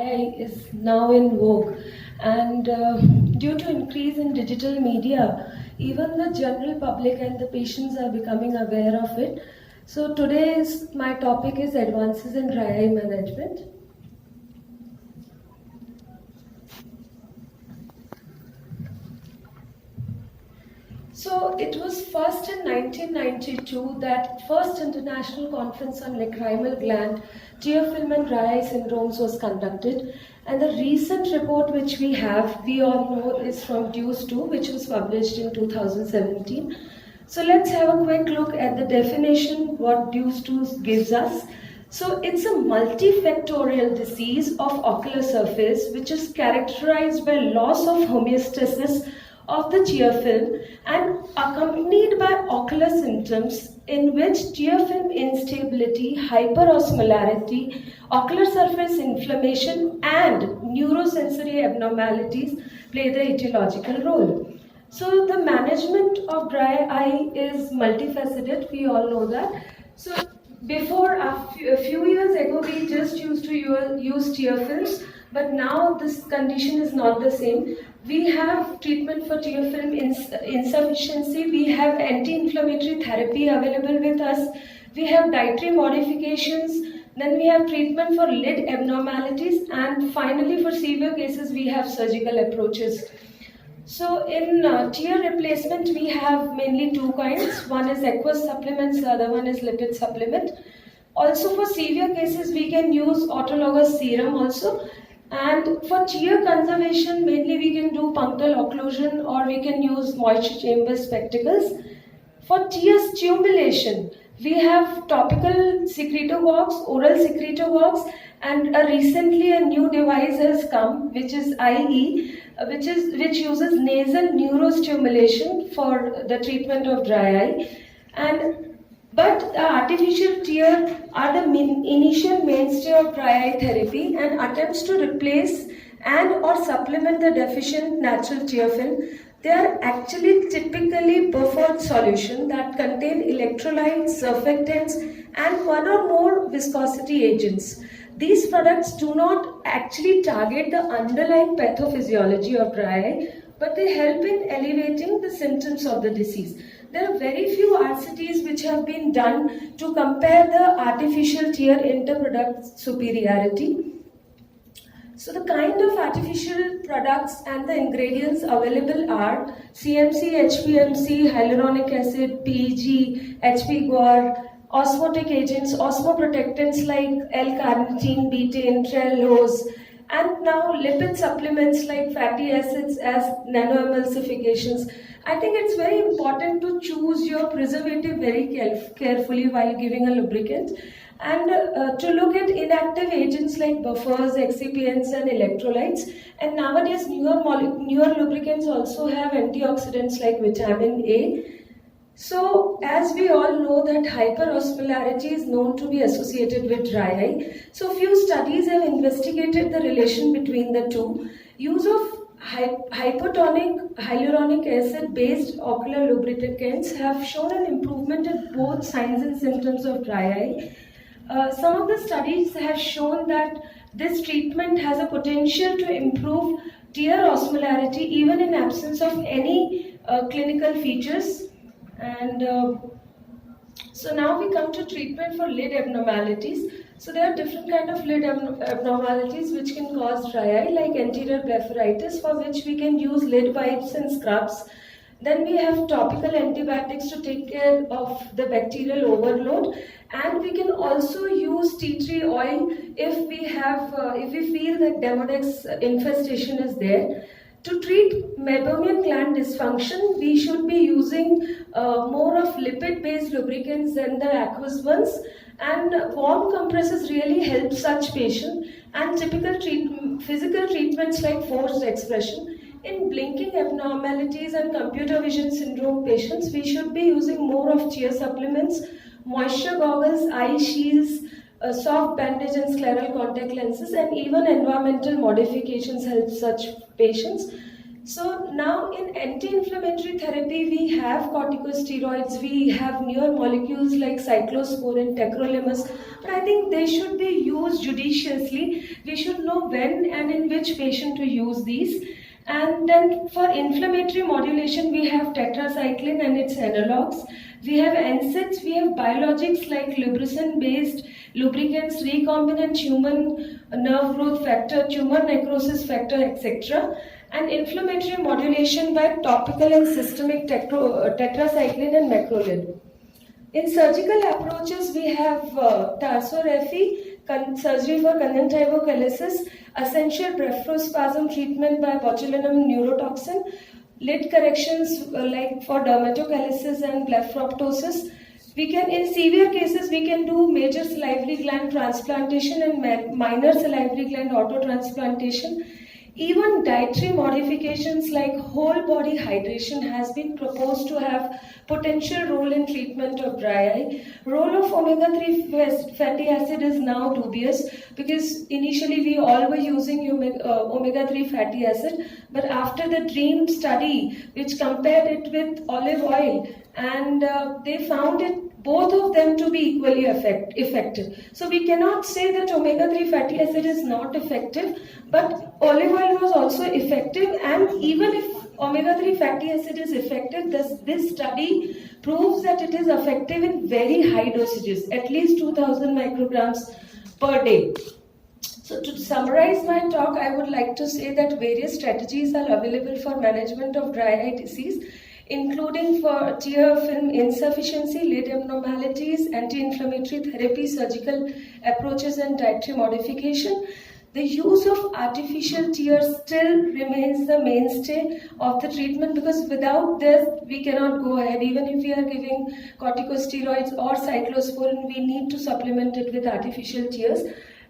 AI is now in vogue, and due to increase in digital media, even the general public and the patients are becoming aware of it. So today's my topic is advances in dry eye management. So it was first in 1992 that first international conference on lacrimal gland, tear film and dry eye syndromes was conducted. And the recent report which we all know is from DEWS 2, which was published in 2017. So let's have a quick look at the definition what DEWS 2 gives us. So it's a multifactorial disease of ocular surface which is characterized by loss of homeostasis of the tear film and accompanied by ocular symptoms in which tear film instability, hyperosmolarity, ocular surface inflammation and neurosensory abnormalities play the etiological role. So the management of dry eye is multifaceted, we all know that. So before, a few years ago, we just used to use tear films, but now this condition is not the same. We have treatment for tear film insufficiency. We have anti-inflammatory therapy available with us. We have dietary modifications. Then we have treatment for lid abnormalities. And finally, for severe cases, we have surgical approaches. So in tear replacement, we have mainly two kinds. One is aqueous supplements, the other one is lipid supplement. Also for severe cases, we can use autologous serum also. And for tear conservation, mainly we can do punctal occlusion or we can use moisture chamber spectacles. For tear stimulation, we have topical secretagogues, oral secretagogues, and recently a new device has come, which is IE, which uses nasal neurostimulation for the treatment of dry eye. But artificial tear are the initial mainstay of dry eye therapy and attempts to replace and or supplement the deficient natural tear film. They are actually typically buffered solution that contain electrolytes, surfactants and one or more viscosity agents. These products do not actually target the underlying pathophysiology of dry eye, but they help in alleviating the symptoms of the disease. There are very few RCTs which have been done to compare the artificial tear interproduct superiority. So the kind of artificial products and the ingredients available are CMC, HPMC, hyaluronic acid, PEG, HP-guar, osmotic agents, osmoprotectants like L-carnitine, betaine, trehalose, and now lipid supplements like fatty acids as nanoemulsifications. I think it's very important to choose your preservative very carefully while giving a lubricant and to look at inactive agents like buffers, excipients and electrolytes. And nowadays newer lubricants also have antioxidants like vitamin A. So, as we all know that hyperosmolarity is known to be associated with dry eye. So, few studies have investigated the relation between the two. Use of hypotonic hyaluronic acid based ocular lubricants have shown an improvement in both signs and symptoms of dry eye. Some of the studies have shown that this treatment has a potential to improve tear osmolarity even in absence of any clinical features. And so now we come to treatment for lid abnormalities. So there are different kind of lid abnormalities which can cause dry eye, like anterior blepharitis, for which we can use lid wipes and scrubs. Then we have topical antibiotics to take care of the bacterial overload, and we can also use tea tree oil if we feel that Demodex infestation is there. To treat meibomian gland dysfunction, we should be using more of lipid-based lubricants than the aqueous ones, and warm compresses really help such patients, and typical physical treatments like forced expression. In blinking abnormalities and computer vision syndrome patients, we should be using more of tear supplements, moisture goggles, eye shields, soft bandage and scleral contact lenses, and even environmental modifications help such patients. So now in anti-inflammatory therapy, we have corticosteroids, we have newer molecules like cyclosporin, tacrolimus, but I think they should be used judiciously. We should know when and in which patient to use these. And then for inflammatory modulation, we have tetracycline and its analogs. We have NSAIDs, we have biologics like lubricant-based lubricants, recombinant human nerve growth factor, tumor necrosis factor, etc. And inflammatory modulation by topical and systemic tetracycline and macrolide. In surgical approaches, we have tarsorrhaphy, surgery for conjunctivochalasis, essential blepharospasm treatment by botulinum neurotoxin, lid corrections like for dermatochalasis and blepharoptosis. We can, in severe cases, we can do major salivary gland transplantation and minor salivary gland autotransplantation. Even dietary modifications like whole body hydration has been proposed to have potential role in treatment of dry eye. Role of omega-3 fatty acid is now dubious because initially we all were using omega-3 fatty acid, but after the DREAM study which compared it with olive oil, and they found it both of them to be equally effective. So we cannot say that omega-3 fatty acid is not effective, but olive oil was also effective, and even if omega-3 fatty acid is effective, this study proves that it is effective in very high dosages, at least 2000 micrograms per day. So to summarize my talk, I would like to say that various strategies are available for management of dry eye disease, including for tear film insufficiency, lid abnormalities, anti-inflammatory therapy, surgical approaches, and dietary modification. The use of artificial tears still remains the mainstay of the treatment, because without this we cannot go ahead. Even if we are giving corticosteroids or cyclosporin, we need to supplement it with artificial tears.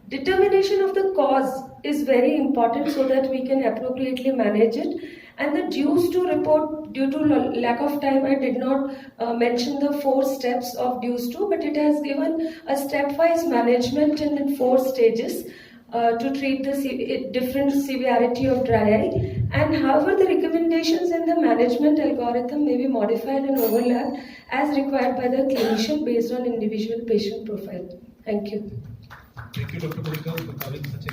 Determination of the cause is very important so that we can appropriately manage it. And the dues to report, due to lack of time, I did not mention the 4 steps of dues to, but it has given a stepwise management in 4 stages to treat the different severity of dry eye. And however, the recommendations in the management algorithm may be modified and overlapped as required by the clinician based on individual patient profile. Thank you. Thank you, Dr. Parikar, for having such a